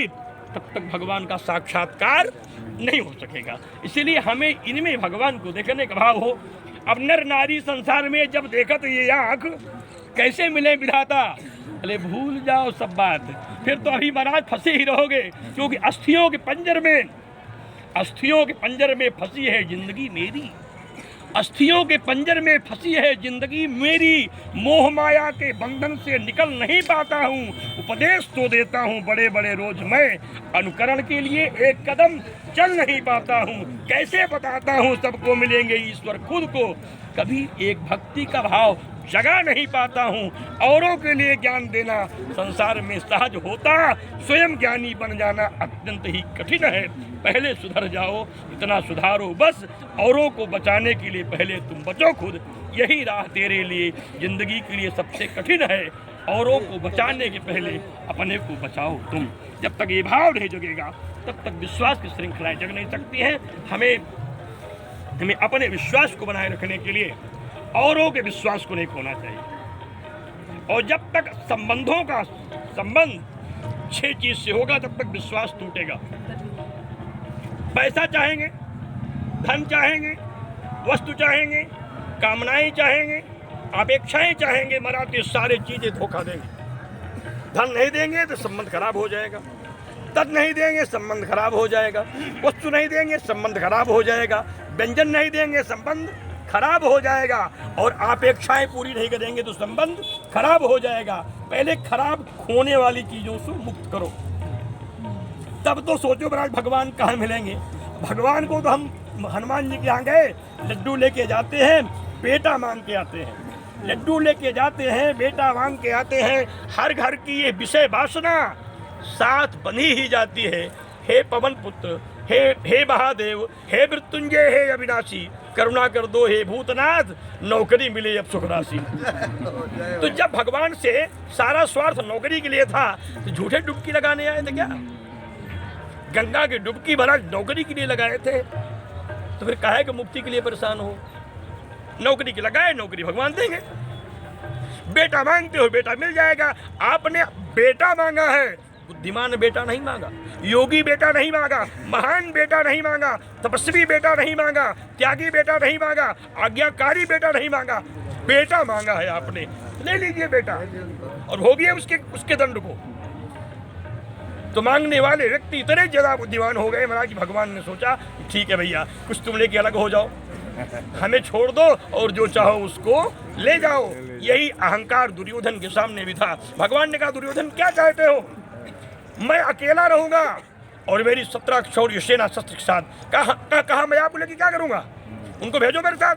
नहीं तब तक भगवान का साक्षात्कार नहीं हो सकेगा। इसीलिए हमें इनमें भगवान को देखने का भाव हो। अब नर नारी संसार में जब देखा तो ये आँख कैसे मिले विधाता, अरे भूल जाओ सब बात, फिर तो अभी महाराज फंसे ही रहोगे, क्योंकि अस्थियों के पंजर में फंसी है जिंदगी मेरी, अस्थियों के पंजर में फंसी है जिंदगी मेरी, मोह माया के बंधन से निकल नहीं पाता हूँ, उपदेश तो देता हूँ बड़े बड़े रोज मैं, अनुकरण के लिए एक कदम चल नहीं पाता हूँ, कैसे बताता हूँ सबको मिलेंगे ईश्वर खुद को, कभी एक भक्ति का भाव जगा नहीं पाता हूँ, औरों के लिए ज्ञान देना संसार में सहज होता, स्वयं ज्ञानी बन जाना अत्यंत ही कठिन है, पहले सुधर जाओ, इतना सुधारो बस, औरों को बचाने के लिए पहले तुम बचो खुद, यही राह तेरे लिए जिंदगी के लिए सबसे कठिन है, औरों को बचाने के पहले अपने को बचाओ तुम। जब तक ये भाव नहीं जगेगा तब तक विश्वास की श्रृंखलाएं जग नहीं सकती हैं। हमें अपने विश्वास को बनाए रखने के लिए औरों के विश्वास को नहीं खोना चाहिए, और जब तक संबंधों का संबंध 6 चीज से होगा तब तक विश्वास टूटेगा। पैसा चाहेंगे, धन चाहेंगे, वस्तु चाहेंगे, कामनाएं चाहेंगे, अपेक्षाएं चाहेंगे, मराठी सारे चीजें धोखा देंगे। धन नहीं देंगे तो संबंध खराब हो जाएगा, तद नहीं देंगे संबंध खराब हो जाएगा, वस्तु नहीं देंगे संबंध खराब हो जाएगा, व्यंजन नहीं देंगे संबंध खराब हो जाएगा, और अपेक्षाएं पूरी नहीं करेंगे तो संबंध खराब हो जाएगा। पहले खराब खोने वाली चीजों से मुक्त करो, तब तो सोचो महाराज भगवान कहाँ मिलेंगे। भगवान को तो हम हनुमान जी के यहाँ गए, लड्डू लेके जाते हैं, बेटा मांग के आते हैं, लड्डू लेके जाते हैं, बेटा मांग के आते हैं, हर घर की ये विषय वासना साथ बनी ही जाती है। हे पवन पुत्र, हे महादेव, हे मृत्युंजय, हे अविनाशी, करुणा कर दो हे भूतनाथ, नौकरी मिले अब सुख राशि। तो जब भगवान से सारा स्वार्थ नौकरी के लिए था तो झूठे डुबकी लगाने आए थे क्या? गंगा की डुबकी भरा नौकरी के लिए लगाए थे, तो फिर काहे कि मुक्ति के लिए परेशान हो? नौकरी की लगाए, नौकरी भगवान देंगे। बेटा मांगते हो, बेटा मिल जाएगा। आपने बेटा मांगा है, बुद्धिमान बेटा नहीं मांगा, योगी बेटा नहीं मांगा, महान बेटा नहीं मांगा, तपस्वी बेटा नहीं मांगा, त्यागी बेटा नहीं मांगा, आज्ञाकारी बेटा नहीं मांगा, बेटा मांगा है आपने, ले लीजिए बेटा और भोगिए उसके दंड को। तो मांगने वाले व्यक्ति इतने ज्यादा बुद्धिमान हो गए महाराज, भगवान ने सोचा ठीक है भैया, कुछ तुम लेके अलग हो जाओ, हमें छोड़ दो और जो चाहो उसको ले जाओ। यही अहंकार दुर्योधन के सामने भी था। भगवान ने कहा दुर्योधन क्या चाहते हो? मैं अकेला रहूंगा और मेरी 17 शौर्य सेना शस्त्र के साथ। कहा मैं आपको लेके क्या करूंगा? उनको भेजो मेरे साथ,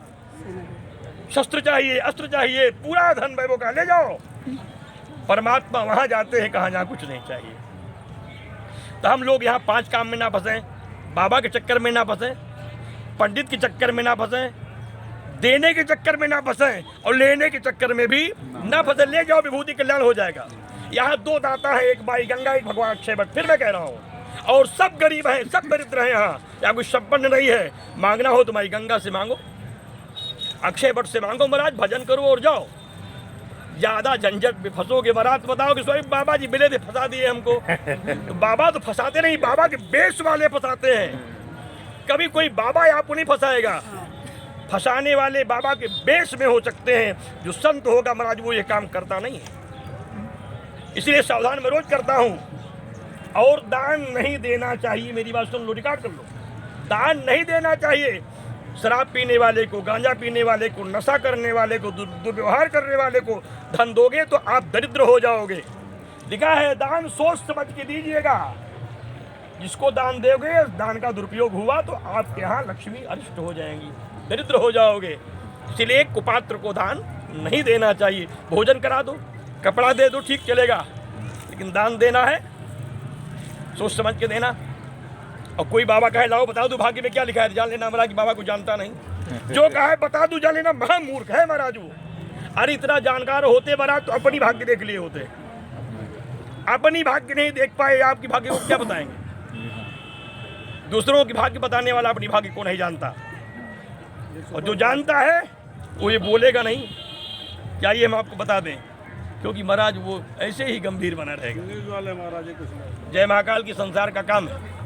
शस्त्र चाहिए, अस्त्र चाहिए, पूरा धन वैभव का ले जाओ। परमात्मा वहां जाते हैं कहाँ, जहाँ कुछ नहीं चाहिए। तो हम लोग यहाँ 5 काम में ना फंसे, बाबा के चक्कर में ना फंसे, पंडित के चक्कर में ना फंसे, देने के चक्कर में ना फंसे और लेने के चक्कर में भी ना फंसे। ले जाओ, विभूति कल्याण हो जाएगा। यहाँ 2 दाता है, एक माई गंगा, एक भगवान अक्षय वट। फिर मैं कह रहा हूँ, और सब गरीब हैं, सब दरिद्र हैं। यहाँ कोई संपन्न नहीं है। मांगना हो तो माई गंगा से मांगो, अक्षय वट से मांगो महाराज, भजन करो और जाओ। ज्यादा झंझट में फंसोगे महाराज, बताओ कि स्वयं बाबा जी मिले थे, फंसा दिए हमको। तो बाबा तो फंसाते नहीं, बाबा के बेस वाले फंसाते हैं। कभी कोई बाबा आपको नहीं फंसाएगा, फंसाने वाले बाबा के बेस में हो सकते हैं। जो संत होगा महाराज वो ये काम करता नहीं है, इसलिए सावधान मैं रोज करता हूँ। और दान नहीं देना चाहिए, मेरी बात सुन लो, रिकॉर्ड कर लो। दान नहीं देना चाहिए। शराब पीने वाले को, गांजा पीने वाले को, नशा करने वाले को, दुर्व्यवहार करने वाले को धन दोगे तो आप दरिद्र हो जाओगे। लिखा है दान सोच समझ के दीजिएगा। जिसको दान दोगे, दान का दुरुपयोग हुआ तो आपके यहाँ लक्ष्मी अरिष्ट हो जाएंगी, दरिद्र हो जाओगे। इसलिए कुपात्र को दान नहीं देना चाहिए। भोजन करा दो, कपड़ा दे दो, ठीक चलेगा, लेकिन दान देना है सोच समझ के देना। और कोई बाबा कहे लाओ बता दो भाग्य में क्या लिखा है, जान लेना महाराज कि बाबा को जानता नहीं। जो कहा है बता दू जान लेना, महामूर्ख है महाराज वो। अरे इतना जानकार होते महाराज तो अपनी भाग्य देख लिए होते। अपनी भाग्य नहीं देख पाए, आपकी भाग्य को क्या बताएंगे? दूसरों की भाग्य बताने वाला अपनी भाग्य को नहीं जानता, और जो जानता है वो ये बोलेगा नहीं। क्या ये हम आपको बता दें, क्योंकि महाराज वो ऐसे ही गंभीर बना रहेगा। न्यूज़ वाले महाराज कुछ नहीं। जय महाकाल की संसार का काम है।